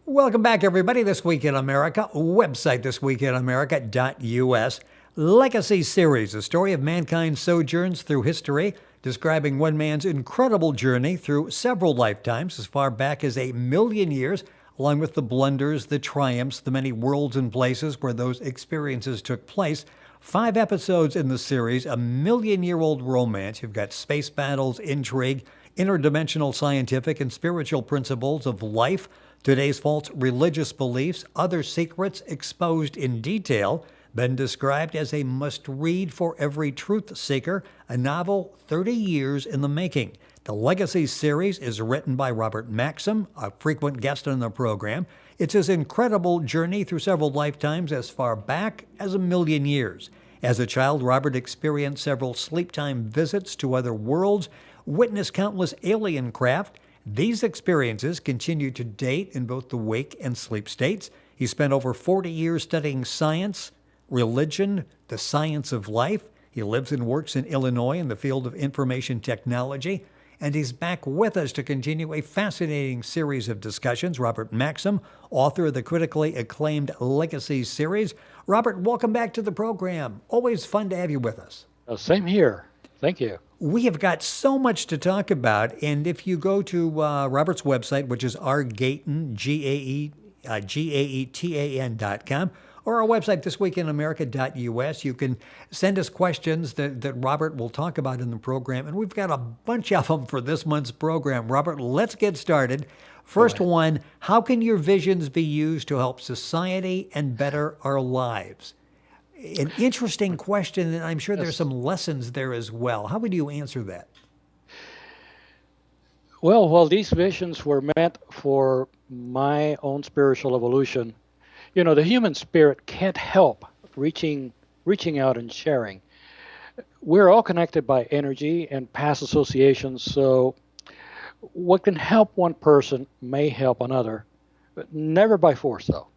Welcome back, everybody. This Week in America, website thisweekinamerica.us. Legacy Series, a story of mankind's sojourns through history, describing one man's incredible journey through several lifetimes as far back as 1 million years, along with the blunders, the triumphs, the many worlds and places where those experiences took place. 5 episodes in the series, a million-year-old romance. You've got space battles, intrigue, interdimensional scientific and spiritual principles of life, today's false religious beliefs, other secrets exposed in detail, been described as a must-read for every truth seeker, a novel 30 years in the making. The Legacy series is written by Robert Maxxim, a frequent guest on the program. It's his incredible journey through several lifetimes as far back as 1 million years. As a child, Robert experienced several sleep-time visits to other worlds, witnessed countless alien craft. These experiences continue to date in both the wake and sleep states. He spent over 40 years studying science, religion, the science of life. He lives and works in Illinois in the field of information technology. And he's back with us to continue a fascinating series of discussions. Robert Maxxim, author of the critically acclaimed Legacy series. Robert, welcome back to the program. Always fun to have you with us. Same here. Thank you. We have got so much to talk about, and if you go to Robert's website, which is rgaetan, Gaetan.com, or our website, thisweekinamerica.us, you can send us questions that Robert will talk about in the program, and we've got a bunch of them for this month's program. Robert, let's get started. First one, how can your visions be used to help society and better our lives? An interesting question, and I'm sure there's some lessons there as well. How would you answer that? Well, these visions were meant for my own spiritual evolution. You know, the human spirit can't help reaching out and sharing. We're all connected by energy and past associations, so what can help one person may help another, but never by force, though.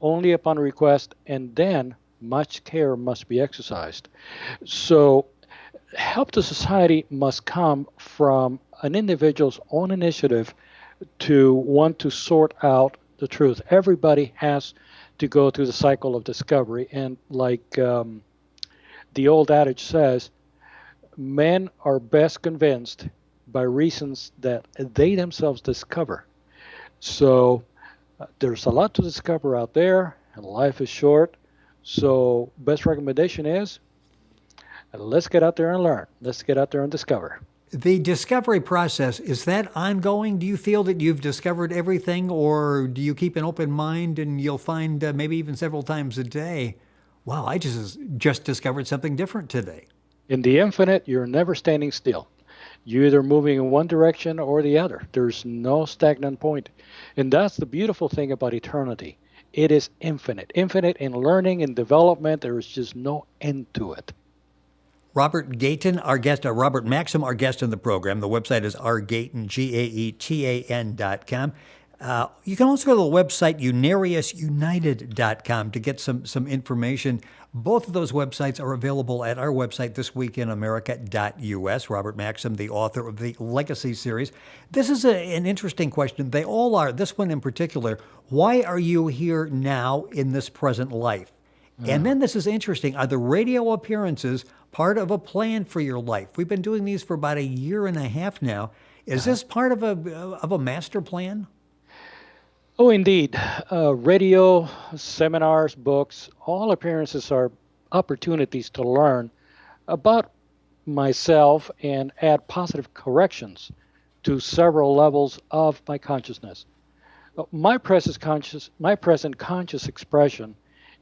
Only upon request, and then much care must be exercised. So help to society must come from an individual's own initiative to want to sort out the truth. Everybody has to go through the cycle of discovery. And like the old adage says, men are best convinced by reasons that they themselves discover. So there's a lot to discover out there, and life is short. So best recommendation is, let's get out there and learn. Let's get out there and discover. The discovery process, is that ongoing? Do you feel that you've discovered everything, or do you keep an open mind and you'll find maybe even several times a day, wow, I just discovered something different today? In the infinite, you're never standing still. You're either moving in one direction or the other. There's no stagnant point. And that's the beautiful thing about eternity. It is infinite in learning and development. There is just no end to it. Robert Gaetan, our guest, Robert Maxxim, our guest in the program. The website is rgaetan, Gaetan.com. You can also go to the website unariusunited.com to get some information. Both of those websites are available at our website, thisweekinamerica.us. Robert Maxxim, the author of the Legacy series. This is an interesting question. They all are. This one in particular, why are you here now in this present life? And then this is interesting. Are the radio appearances part of a plan for your life? We've been doing these for about 1.5 years now. Is this part of a master plan? Oh, indeed. Radio, seminars, books, all appearances are opportunities to learn about myself and add positive corrections to several levels of my consciousness. My present conscious expression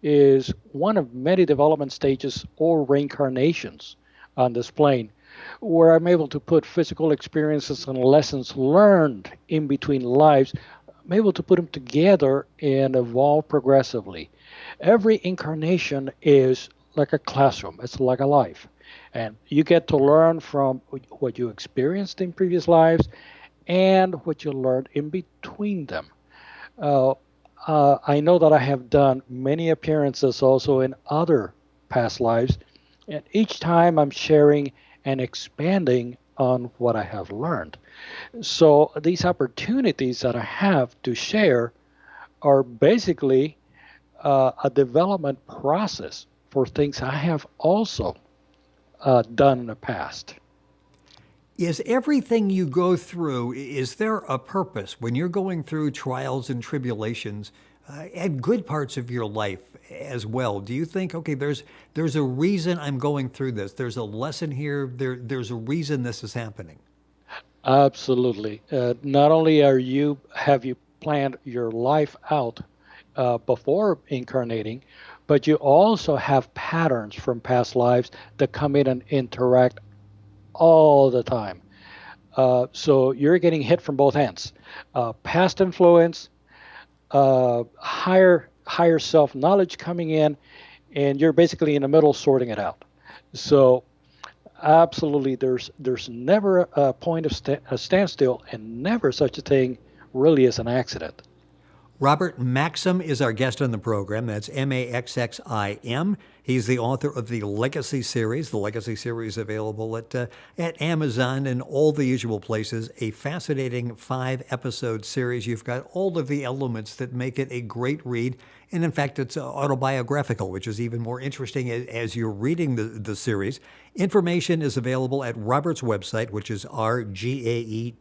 is one of many development stages or reincarnations on this plane, where I'm able to put physical experiences and lessons learned in between lives. I'm able to put them together and evolve progressively. Every incarnation is like a classroom. It's like a life. And you get to learn from what you experienced in previous lives and what you learned in between them. I know that I have done many appearances also in other past lives, and each time I'm sharing and expanding on what I have learned. So these opportunities that I have to share are basically a development process for things I have also done in the past. Is everything you go through, is there a purpose when you're going through trials and tribulations and good parts of your life as well? Do you think, okay, there's a reason I'm going through this. There's a lesson here. There's a reason this is happening. Absolutely. Not only have you planned your life out before incarnating, but you also have patterns from past lives that come in and interact all the time. So you're getting hit from both ends. Past influence, higher self knowledge coming in, and you're basically in the middle sorting it out. So absolutely, there's never a point of a standstill, and never such a thing really as an accident. Robert Maxxim is our guest on the program. That's Maxxim. He's the author of the Legacy series. The Legacy series available at Amazon and all the usual places. A fascinating 5-episode series. You've got all of the elements that make it a great read. And in fact, it's autobiographical, which is even more interesting as you're reading the series. Information is available at Robert's website, which is rgaetan.com.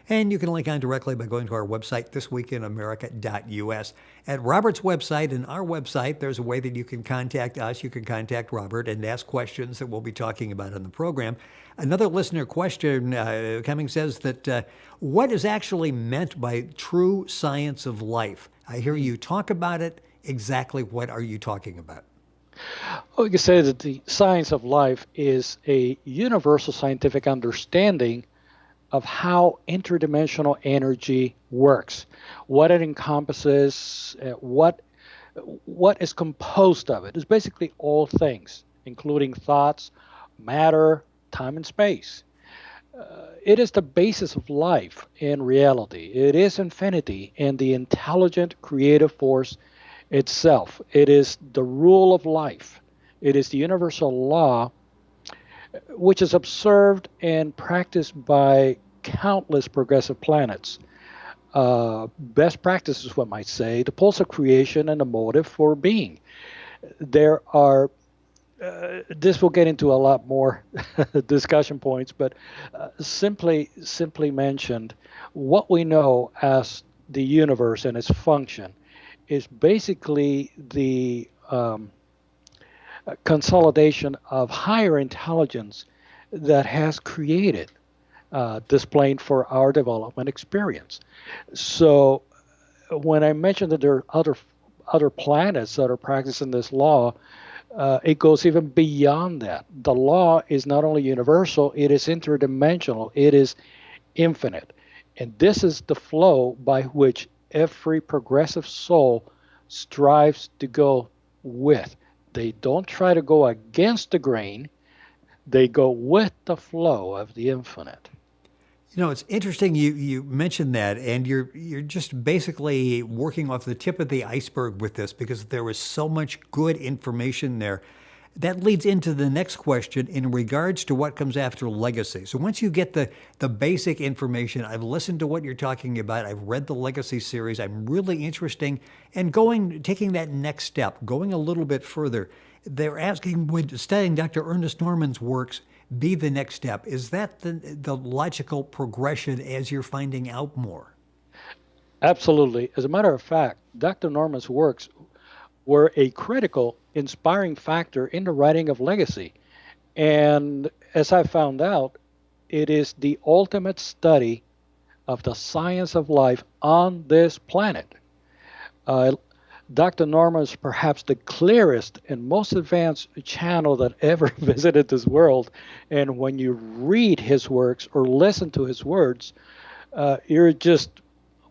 And you can link on directly by going to our website, thisweekinamerica.us. At Robert's website and our website, there's a way that you can contact us. You can contact Robert and ask questions that we'll be talking about on the program. Another listener question coming says that what is actually meant by true science of life? I hear you talk about it. Exactly what are you talking about? Well, we can say that the science of life is a universal scientific understanding of how interdimensional energy works, what it encompasses, what is composed of it. It's basically all things, including thoughts, matter, time, and space. It is the basis of life and reality. It is infinity and the intelligent creative force itself. It is the rule of life. It is the universal law which is observed and practiced by countless progressive planets. Best practices, one might say, the pulse of creation and the motive for being. There are, this will get into a lot more discussion points, but simply mentioned, what we know as the universe and its function is basically the consolidation of higher intelligence that has created this plane for our development experience. So when I mentioned that there are other planets that are practicing this law, it goes even beyond that. The law is not only universal, it is interdimensional, it is infinite. And this is the flow by which every progressive soul strives to go with. They don't try to go against the grain, they go with the flow of the infinite. You know, it's interesting you mentioned that, and you're just basically working off the tip of the iceberg with this because there is so much good information there. That leads into the next question in regards to what comes after legacy. So once you get the basic information, I've listened to what you're talking about, I've read the Legacy series, I'm really interested in taking that next step, going a little bit further. They're asking, would studying Dr. Ernest Norman's works be the next step? Is that the logical progression as you're finding out more? Absolutely. As a matter of fact, Dr. Norman's works were a critical, inspiring factor in the writing of Legacy. And as I found out, it is the ultimate study of the science of life on this planet. Dr. Norman is perhaps the clearest and most advanced channel that ever visited this world. And when you read his works or listen to his words, you're just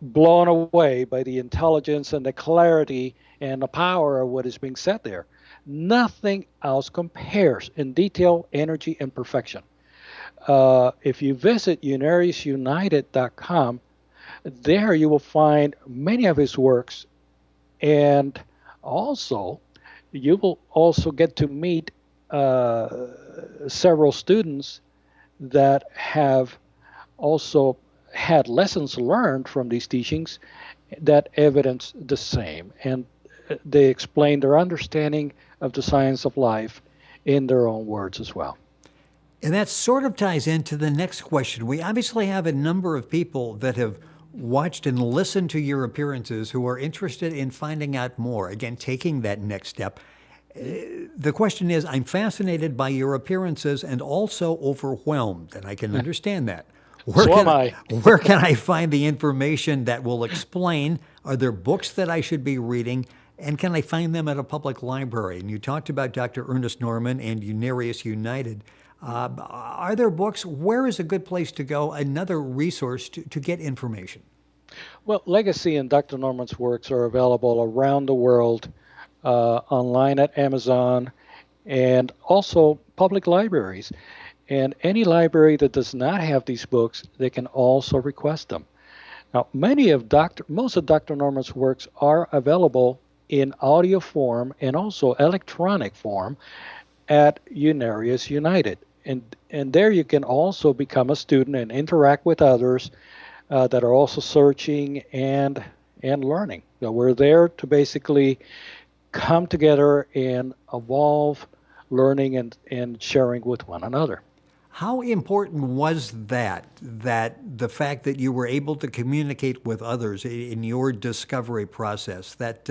blown away by the intelligence and the clarity and the power of what is being said there. Nothing else compares in detail, energy, and perfection. If you visit unariusunited.com, there you will find many of his works, and also you will also get to meet several students that have also had lessons learned from these teachings that evidence the same. And they explain their understanding of the science of life in their own words as well. And that sort of ties into the next question. We obviously have a number of people that have watched and listened to your appearances who are interested in finding out more, again, taking that next step. The question is, I'm fascinated by your appearances and also overwhelmed, and I can understand that. So am I. Where can I find the information that will explain? Are there books that I should be reading? And can I find them at a public library? And you talked about Dr. Ernest Norman and Unarius United. Are there books? Where is a good place to go? Another resource to get information? Well, Legacy and Dr. Norman's works are available around the world, online at Amazon, and also public libraries. And any library that does not have these books, they can also request them. Now, most of Dr. Norman's works are available in audio form and also electronic form at Unarius United. And there you can also become a student and interact with others that are also searching and learning. So we're there to basically come together and evolve, learning and sharing with one another. How important was that the fact that you were able to communicate with others in your discovery process, that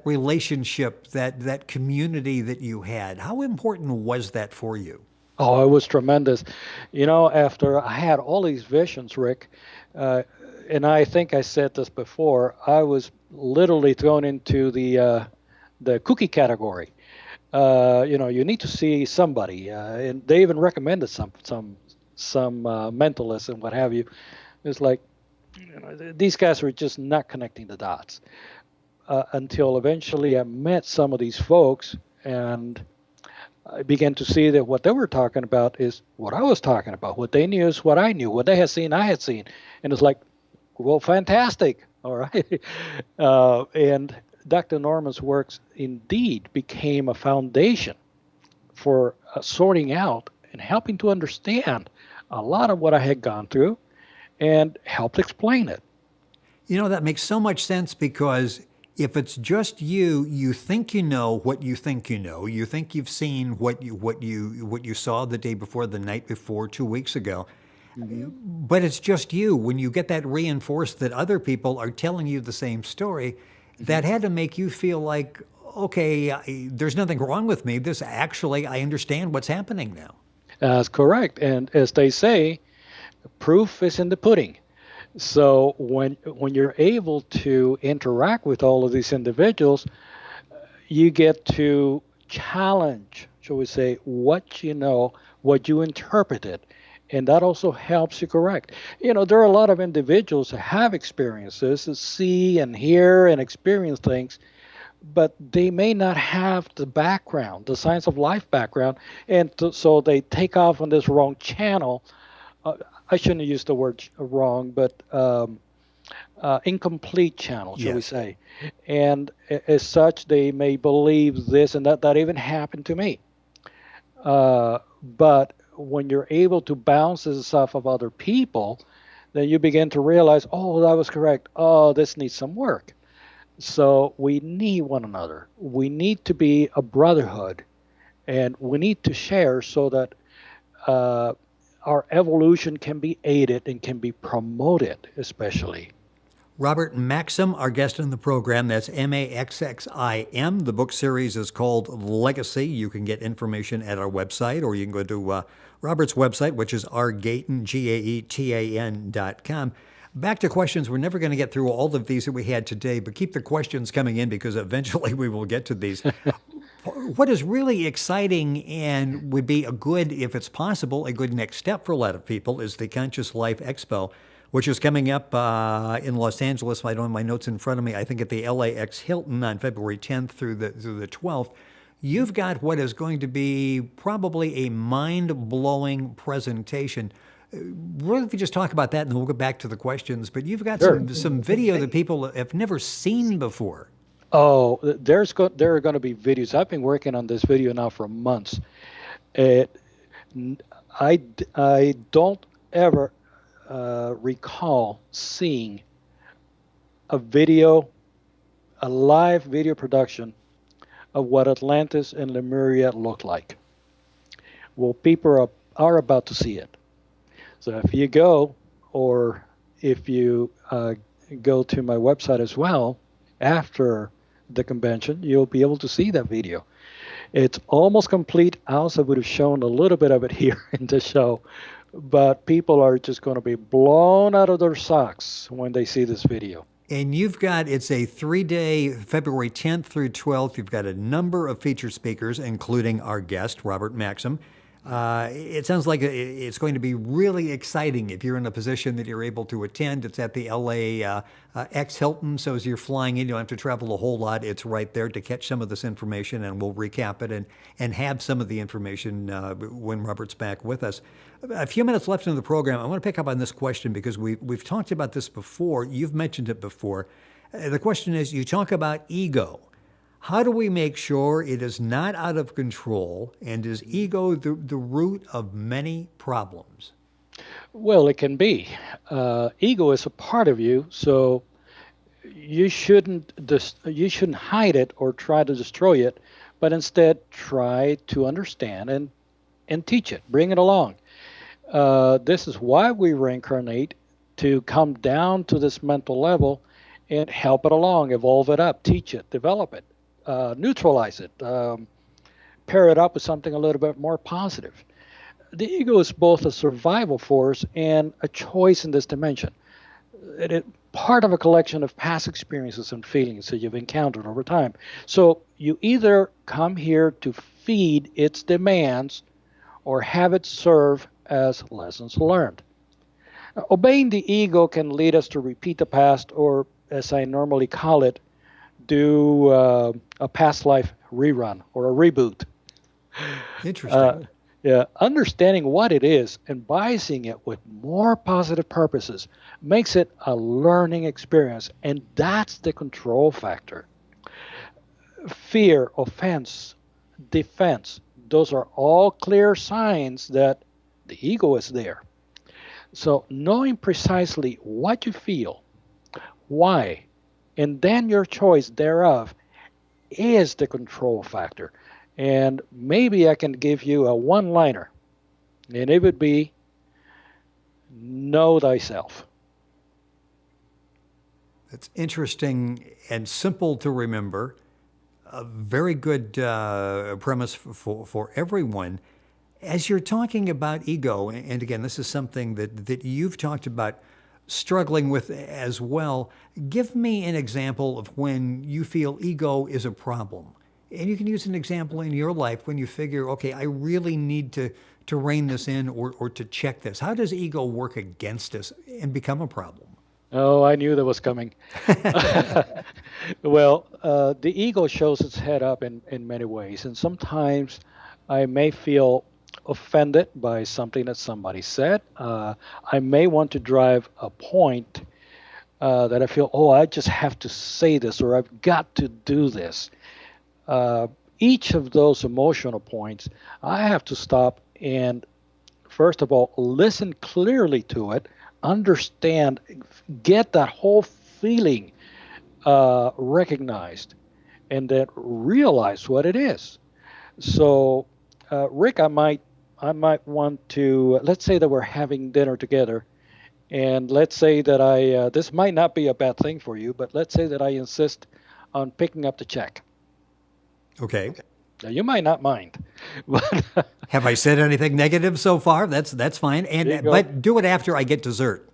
relationship, that community that you had? How important was that for you? Oh, it was tremendous. After I had all these visions, Rick, and I think I said this before, I was literally thrown into the cookie category. You need to see somebody, and they even recommended some mentalists and what have you. It's like, these guys were just not connecting the dots until eventually I met some of these folks, and I began to see that what they were talking about is what I was talking about. What they knew is what I knew. What they had seen, I had seen, and it's like, well, fantastic, all right, and Dr. Norman's works indeed became a foundation for sorting out and helping to understand a lot of what I had gone through and helped explain it. That makes so much sense, because if it's just you, you think you know what you think you know. You think you've seen what you saw the day before, the night before, 2 weeks ago. Mm-hmm. But it's just you. When you get that reinforced that other people are telling you the same story, that had to make you feel like, okay, there's nothing wrong with me. I understand what's happening now. That's correct. And as they say, proof is in the pudding. So when you're able to interact with all of these individuals, you get to challenge, shall we say, what you know, what you interpreted. And that also helps you correct. There are a lot of individuals that have experiences, that see and hear and experience things, but they may not have the background, the science of life background, and so they take off on this wrong channel. I shouldn't use the word wrong, but incomplete channel, shall we say. And as such, they may believe this and that. That even happened to me. But when you're able to bounce this off of other people, then you begin to realize, oh, that was correct. Oh, this needs some work. So we need one another. We need to be a brotherhood, and we need to share so that our evolution can be aided and can be promoted, especially. Robert Maxxim, our guest on the program. That's Maxxim. The book series is called Legacy. You can get information at our website, or you can go to Robert's website, which is rgaetan, GAETAN.com. Back to questions. We're never going to get through all of these that we had today, but keep the questions coming in, because eventually we will get to these. What is really exciting and would be if it's possible, a good next step for a lot of people is the Conscious Life Expo, which is coming up in Los Angeles. I don't have my notes in front of me. I think at the LAX Hilton on February 10th through the 12th. You've got what is going to be probably a mind-blowing presentation. What if you just talk about that, and then we'll get back to the questions. But you've got some video that people have never seen before. Oh, there are going to be videos. I've been working on this video now for months. I don't ever recall seeing a video, a live video production of what Atlantis and Lemuria looked like. Well, people are about to see it. So if you go, or if you go to my website as well after the convention, you'll be able to see that video. It's almost complete. I also would have shown a little bit of it here in the show, but people are just going to be blown out of their socks when they see this video. And it's a 3-day, February 10th through 12th. You've got a number of featured speakers, including our guest, Robert Maxxim. It sounds like it's going to be really exciting if you're in a position that you're able to attend. It's at the LA X Hilton, so as you're flying in, you don't have to travel a whole lot. It's right there to catch some of this information, and we'll recap it and have some of the information when Robert's back with us. A few minutes left in the program. I want to pick up on this question because we've talked about this before. You've mentioned it before. The question is, you talk about ego. How do we make sure it is not out of control, and is ego the root of many problems? Well, it can be. Ego is a part of you, so you shouldn't hide it or try to destroy it, but instead try to understand and teach it, bring it along. This is why we reincarnate, to come down to this mental level and help it along, evolve it up, teach it, develop it. Neutralize it, pair it up with something a little bit more positive. The ego is both a survival force and a choice in this dimension. It is part of a collection of past experiences and feelings that you've encountered over time. So you either come here to feed its demands or have it serve as lessons learned. Obeying the ego can lead us to repeat the past, or as I normally call it, do a past life rerun or a reboot. Interesting. Yeah, understanding what it is and biasing it with more positive purposes makes it a learning experience, and that's the control factor. Fear, offense, defense, those are all clear signs that the ego is there. So knowing precisely what you feel, why, and then your choice thereof is the control factor. And maybe I can give you a one-liner, and it would be, know thyself. It's interesting and simple to remember. A very good premise for everyone. As you're talking about ego, and again, this is something that you've talked about struggling with as well. Give me an example of when you feel ego is a problem. And you can use an example in your life when you figure, okay, I really need to rein this in or to check this. How does ego work against us and become a problem? Oh, I knew that was coming. Well, the ego shows its head up in many ways. And sometimes I may feel offended by something that somebody said. I may want to drive a point that I feel, oh, I just have to say this, or I've got to do this. Each of those emotional points, I have to stop and, first of all, listen clearly to it, understand, get that whole feeling recognized, and then realize what it is. So, Rick, I might want to, let's say that we're having dinner together, and let's say that this might not be a bad thing for you, but let's say that I insist on picking up the check. Okay. Now, you might not mind. But have I said anything negative so far? That's fine. But do it after I get dessert.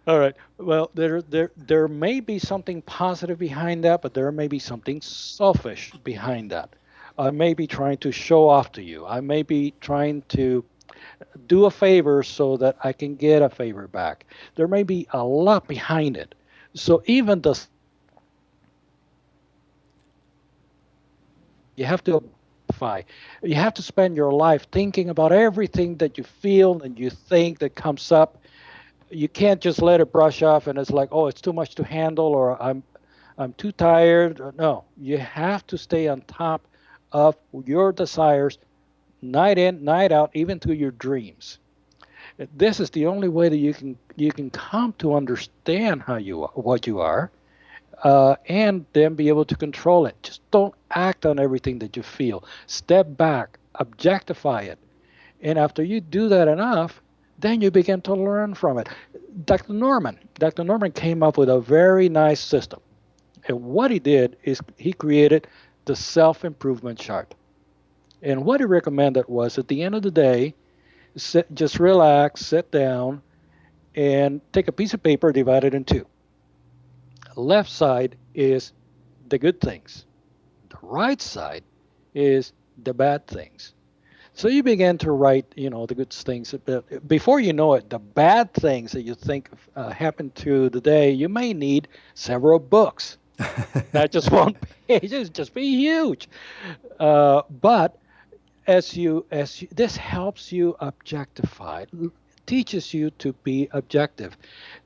All right. Well, there may be something positive behind that, but there may be something selfish behind that. I may be trying to show off to you. I may be trying to do a favor so that I can get a favor back. There may be a lot behind it. So even you have to spend your life thinking about everything that you feel and you think that comes up. You can't just let it brush off and it's like, oh, it's too much to handle, or I'm too tired. No, you have to stay on top of your desires night in, night out, even through your dreams. This is the only way that you can come to understand how you are, what you are, and then be able to control it. Just don't act on everything that you feel. Step back, objectify it, and after you do that enough, then you begin to learn from it. Dr. Norman came up with a very nice system. And what he did is he created the self-improvement chart. And what he recommended was at the end of the day, just relax, sit down, and take a piece of paper, divide it in two. Left side is the good things. The right side is the bad things. So you begin to write, the good things. Before you know it, the bad things that you think happened to the day, you may need several books. Not just one page. It's just be huge. But this helps you objectify, teaches you to be objective.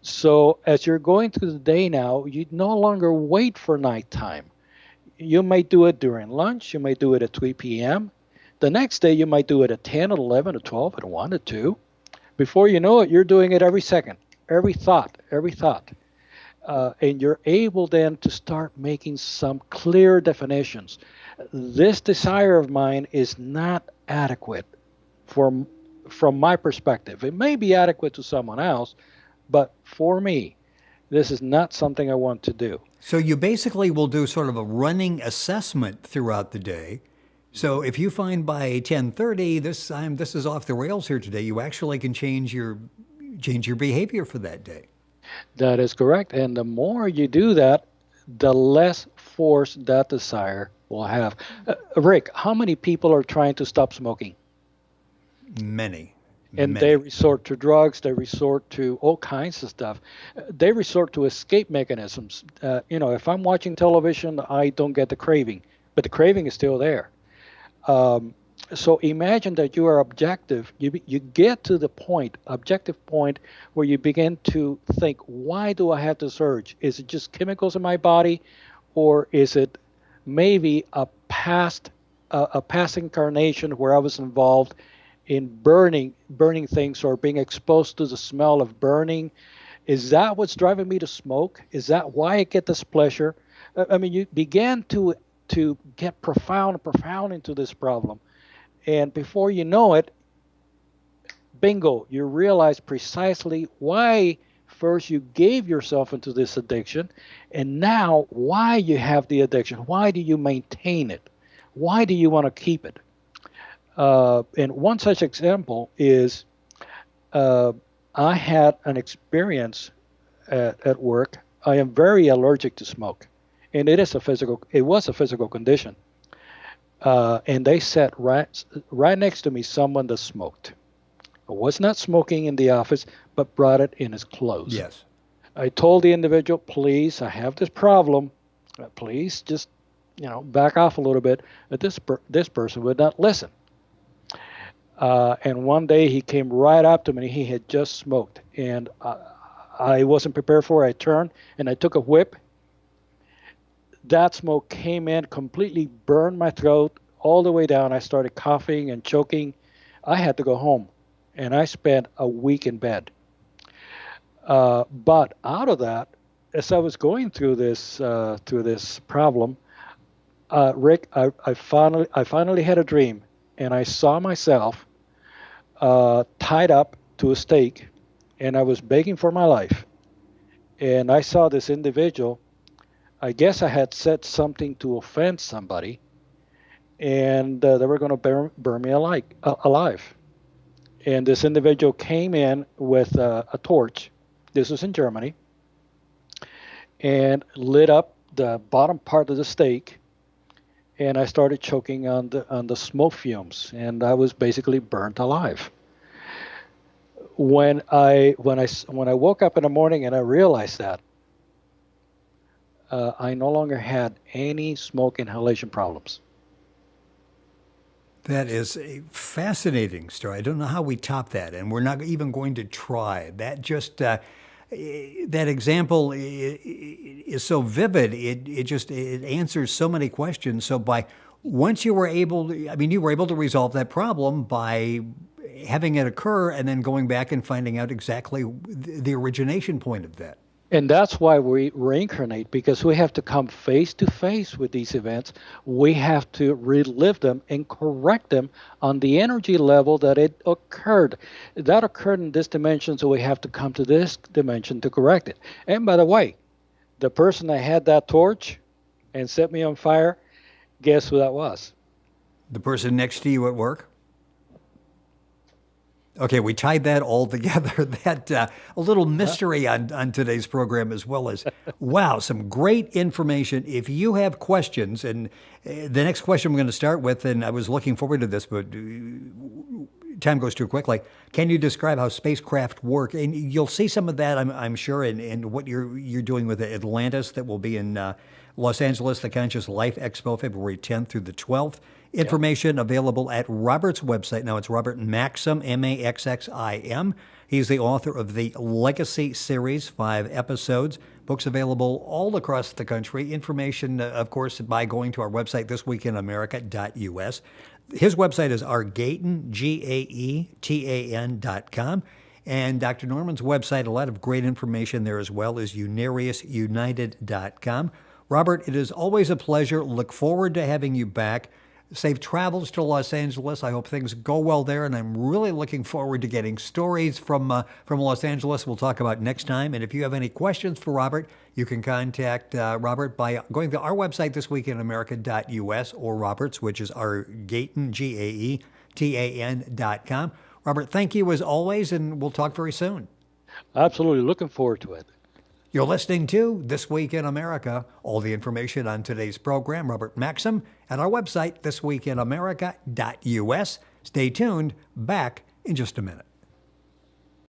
So as you're going through the day now, you no longer wait for nighttime. You may do it during lunch. You may do it at 3 p.m. The next day, you might do it at 10, at 11, at 12, at 1, at 2. Before you know it, you're doing it every second, every thought. And you're able then to start making some clear definitions. This desire of mine is not adequate from my perspective. It may be adequate to someone else, but for me, this is not something I want to do. So you basically will do sort of a running assessment throughout the day. So if you find by 10:30 this is off the rails here today, you actually can change your behavior for that day. That is correct. And the more you do that, the less force that desire will have. Rick, how many people are trying to stop smoking? Many. And they resort to drugs. They resort to all kinds of stuff. They resort to escape mechanisms. If I'm watching television, I don't get the craving, but the craving is still there. So imagine that you are objective. You get to the objective point, where you begin to think, why do I have this urge? Is it just chemicals in my body, or is it maybe a past incarnation where I was involved in burning things, or being exposed to the smell of burning? Is that what's driving me to smoke? Is that why I get this pleasure? You began to get profound into this problem. And before you know it, bingo, you realize precisely why first you gave yourself into this addiction, and now why you have the addiction. Why do you maintain it? Why do you want to keep it? And one such example is I had an experience at work. I am very allergic to smoke. And it was a physical condition. And they sat right next to me someone that smoked. I was not smoking in the office, but brought it in his clothes. Yes. I told the individual, please, I have this problem. Please just, back off a little bit. But this person would not listen. And one day he came right up to me. He had just smoked. And I wasn't prepared for it. I turned and I took a whip. That smoke came in, completely burned my throat all the way down. I started coughing and choking. I had to go home, and I spent a week in bed. But out of that, as I was going through this problem, Rick, I finally had a dream, and I saw myself tied up to a stake, and I was begging for my life. And I saw this individual. I guess I had said something to offend somebody, and they were going to burn me alive. And this individual came in with a torch. This was in Germany, and lit up the bottom part of the stake. And I started choking on the smoke fumes, and I was basically burnt alive. When I woke up in the morning and I realized that, I no longer had any smoke inhalation problems. That is a fascinating story. I don't know how we top that, and we're not even going to try. That example is so vivid. It answers so many questions. So once you were able to resolve that problem by having it occur and then going back and finding out exactly the origination point of that. And that's why we reincarnate, because we have to come face to face with these events. We have to relive them and correct them on the energy level that it occurred. That occurred in this dimension, so we have to come to this dimension to correct it. And by the way, the person that had that torch and set me on fire, guess who that was? The person next to you at work? Okay, we tied that all together. That a little mystery on today's program, as well as, wow, some great information. If you have questions, and the next question we're going to start with, and I was looking forward to this, but time goes too quickly. Can you describe how spacecraft work? And you'll see some of that, I'm sure, in what you're doing with Atlantis, that will be in Los Angeles, the Conscious Life Expo, February 10th through the 12th. Information available at Robert's website. Now it's Robert Maxxim, Maxxim. He's the author of the Legacy series, 5 episodes. Books available all across the country. Information, of course, by going to our website, thisweekinamerica.us. His website is argaetan, GAETAN.com. And Dr. Norman's website, a lot of great information there as well, is unariusunited.com. Robert, it is always a pleasure. Look forward to having you back. Safe travels to Los Angeles. I hope things go well there, and I'm really looking forward to getting stories from Los Angeles we'll talk about next time. And if you have any questions for Robert, you can contact Robert by going to our website, thisweekinamerica.us, or Robert's, which is argaetan, GAETAN.com. Robert, thank you as always, and we'll talk very soon. Absolutely. Looking forward to it. You're listening to This Week in America. All the information on today's program, Robert Maxxim, at our website, thisweekinamerica.us. Stay tuned. Back in just a minute.